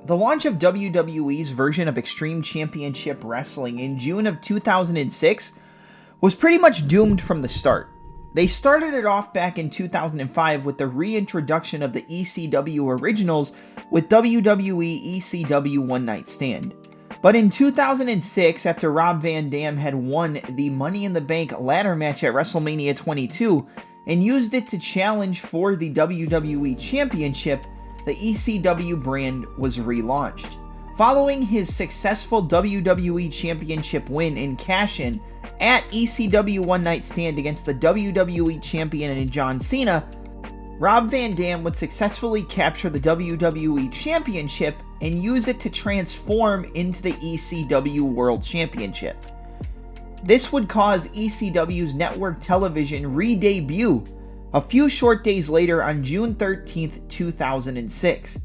The launch of WWE's version of Extreme Championship Wrestling in June of 2006 was pretty much doomed from the start. They started it off back in 2005 with the reintroduction of the ECW originals with WWE ECW One Night Stand. But in 2006, after Rob Van Dam had won the Money in the Bank ladder match at WrestleMania 22 and used it to challenge for the WWE Championship, the ECW brand was relaunched. Following his successful WWE Championship win and cash-in at ECW One Night Stand against the WWE Champion and John Cena, Rob Van Dam would successfully capture the WWE Championship and use it to transform into the ECW World Championship. This would cause ECW's network television re-debut a few short days later on June 13th, 2006.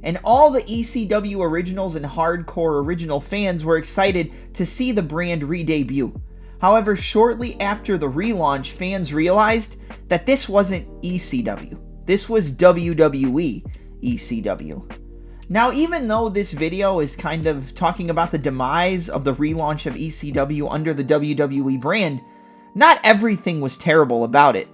And all the ECW originals and hardcore original fans were excited to see the brand re-debut. However, shortly after the relaunch, fans realized that this wasn't ECW. This was WWE ECW. Now, even though this video is kind of talking about the demise of the relaunch of ECW under the WWE brand, not everything was terrible about it.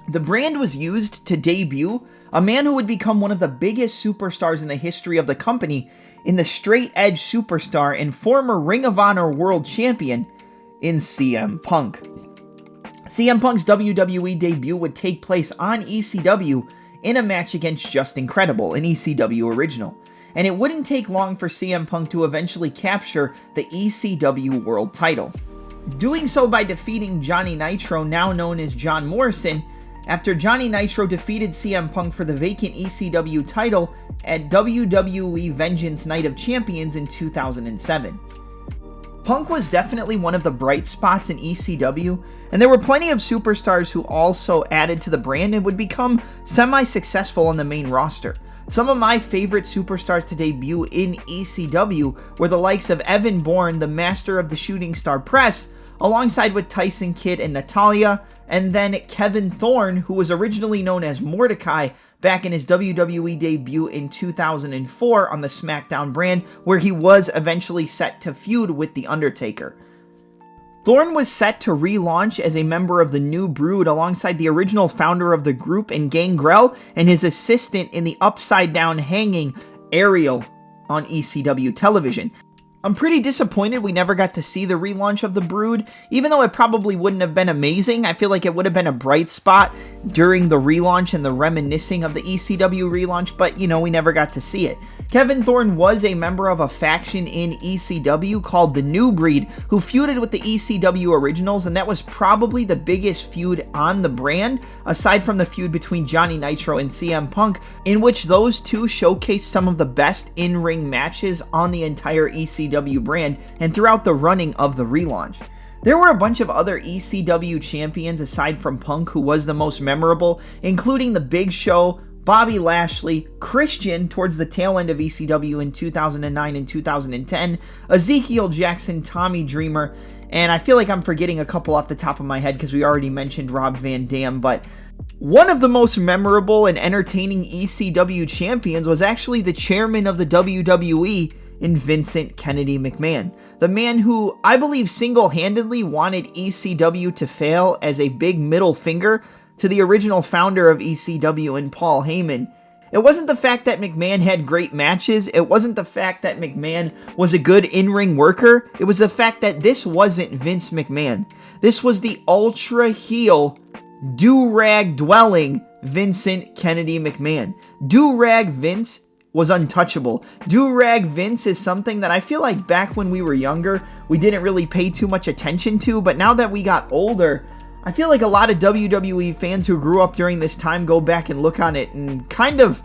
The brand was used to debut a man who would become one of the biggest superstars in the history of the company in the straight edge superstar and former Ring of Honor World Champion in CM Punk. CM Punk's WWE debut would take place on ECW in a match against Just Incredible, an ECW original, and it wouldn't take long for CM Punk to eventually capture the ECW World title, doing so by defeating Johnny Nitro, now known as John Morrison, after Johnny Nitro defeated CM Punk for the vacant ECW title at WWE Vengeance Night of Champions in 2007. Punk was definitely one of the bright spots in ECW, and there were plenty of superstars who also added to the brand and would become semi-successful on the main roster. Some of my favorite superstars to debut in ECW were the likes of Evan Bourne, the master of the Shooting Star Press, alongside with Tyson Kidd and Natalya, and then Kevin Thorne, who was originally known as Mordecai back in his WWE debut in 2004 on the SmackDown brand, where he was eventually set to feud with The Undertaker. Thorne was set to relaunch as a member of the New Brood alongside the original founder of the group in Gangrel and his assistant in the Upside Down Hanging Ariel on ECW television. I'm pretty disappointed we never got to see the relaunch of the Brood, even though it probably wouldn't have been amazing. I feel like it would have been a bright spot during the relaunch and the reminiscing of the ECW relaunch, but, we never got to see it. Kevin Thorne was a member of a faction in ECW called the New Breed, who feuded with the ECW originals, and that was probably the biggest feud on the brand, aside from the feud between Johnny Nitro and CM Punk, in which those two showcased some of the best in-ring matches on the entire ECW brand and throughout the running of the relaunch. There were a bunch of other ECW champions aside from Punk who was the most memorable, including The Big Show, Bobby Lashley, Christian towards the tail end of ECW in 2009 and 2010, Ezekiel Jackson, Tommy Dreamer, and I feel like I'm forgetting a couple off the top of my head because we already mentioned Rob Van Dam, but one of the most memorable and entertaining ECW champions was actually the chairman of the WWE in Vincent Kennedy McMahon, the man who I believe single-handedly wanted ECW to fail as a big middle finger to the original founder of ECW and Paul Heyman. It wasn't the fact that McMahon had great matches, it wasn't the fact that McMahon was a good in-ring worker, it was the fact that this wasn't Vince McMahon. This was the ultra-heel, do-rag-dwelling Vincent Kennedy McMahon. Do-rag Vince was untouchable. Do-rag Vince is something that I feel like back when we were younger, we didn't really pay too much attention to, but now that we got older, I feel like a lot of WWE fans who grew up during this time go back and look on it and kind of,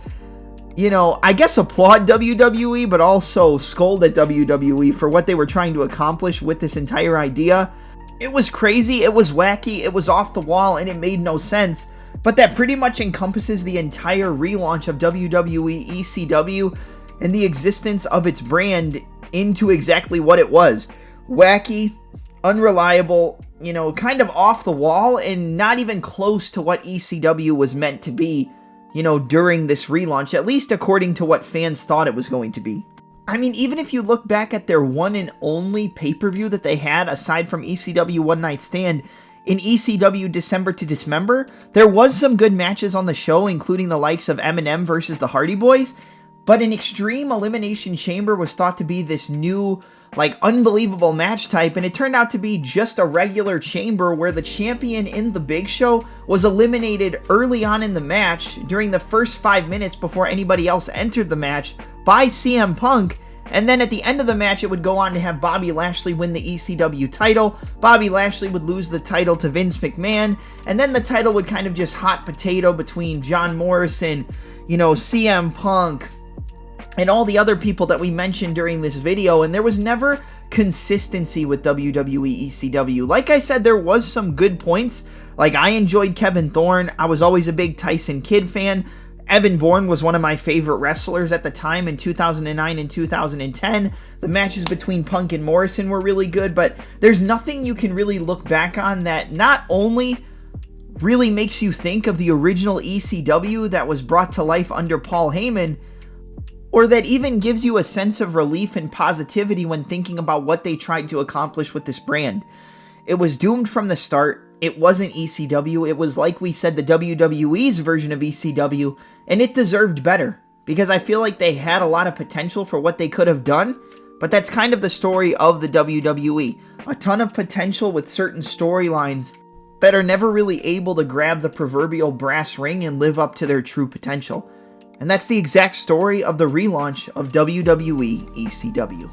I guess applaud WWE, but also scold at WWE for what they were trying to accomplish with this entire idea. It was crazy, it was wacky, it was off the wall, and it made no sense. But that pretty much encompasses the entire relaunch of WWE ECW and the existence of its brand into exactly what it was. Wacky, unreliable, kind of off the wall, and not even close to what ECW was meant to be, during this relaunch, at least according to what fans thought it was going to be. I mean, even if you look back at their one and only pay-per-view that they had, aside from ECW One Night Stand, in ECW December to Dismember, there was some good matches on the show, including the likes of Eminem versus the Hardy Boys, but an Extreme Elimination Chamber was thought to be this new, unbelievable match type, and it turned out to be just a regular chamber where the champion in the Big Show was eliminated early on in the match during the first 5 minutes before anybody else entered the match by CM Punk. And then at the end of the match, it would go on to have Bobby Lashley win the ECW title. Bobby Lashley would lose the title to Vince McMahon. And then the title would kind of just hot potato between John Morrison, CM Punk, and all the other people that we mentioned during this video. And there was never consistency with WWE ECW. Like I said, there was some good points. I enjoyed Kevin Thorne. I was always a big Tyson Kidd fan. Evan Bourne was one of my favorite wrestlers at the time in 2009 and 2010. The matches between Punk and Morrison were really good, but there's nothing you can really look back on that not only really makes you think of the original ECW that was brought to life under Paul Heyman, or that even gives you a sense of relief and positivity when thinking about what they tried to accomplish with this brand. It was doomed from the start. It wasn't ECW. It was, like we said, the WWE's version of ECW, and it deserved better, because I feel like they had a lot of potential for what they could have done, but that's kind of the story of the WWE. A ton of potential with certain storylines that are never really able to grab the proverbial brass ring and live up to their true potential. And that's the exact story of the relaunch of WWE ECW.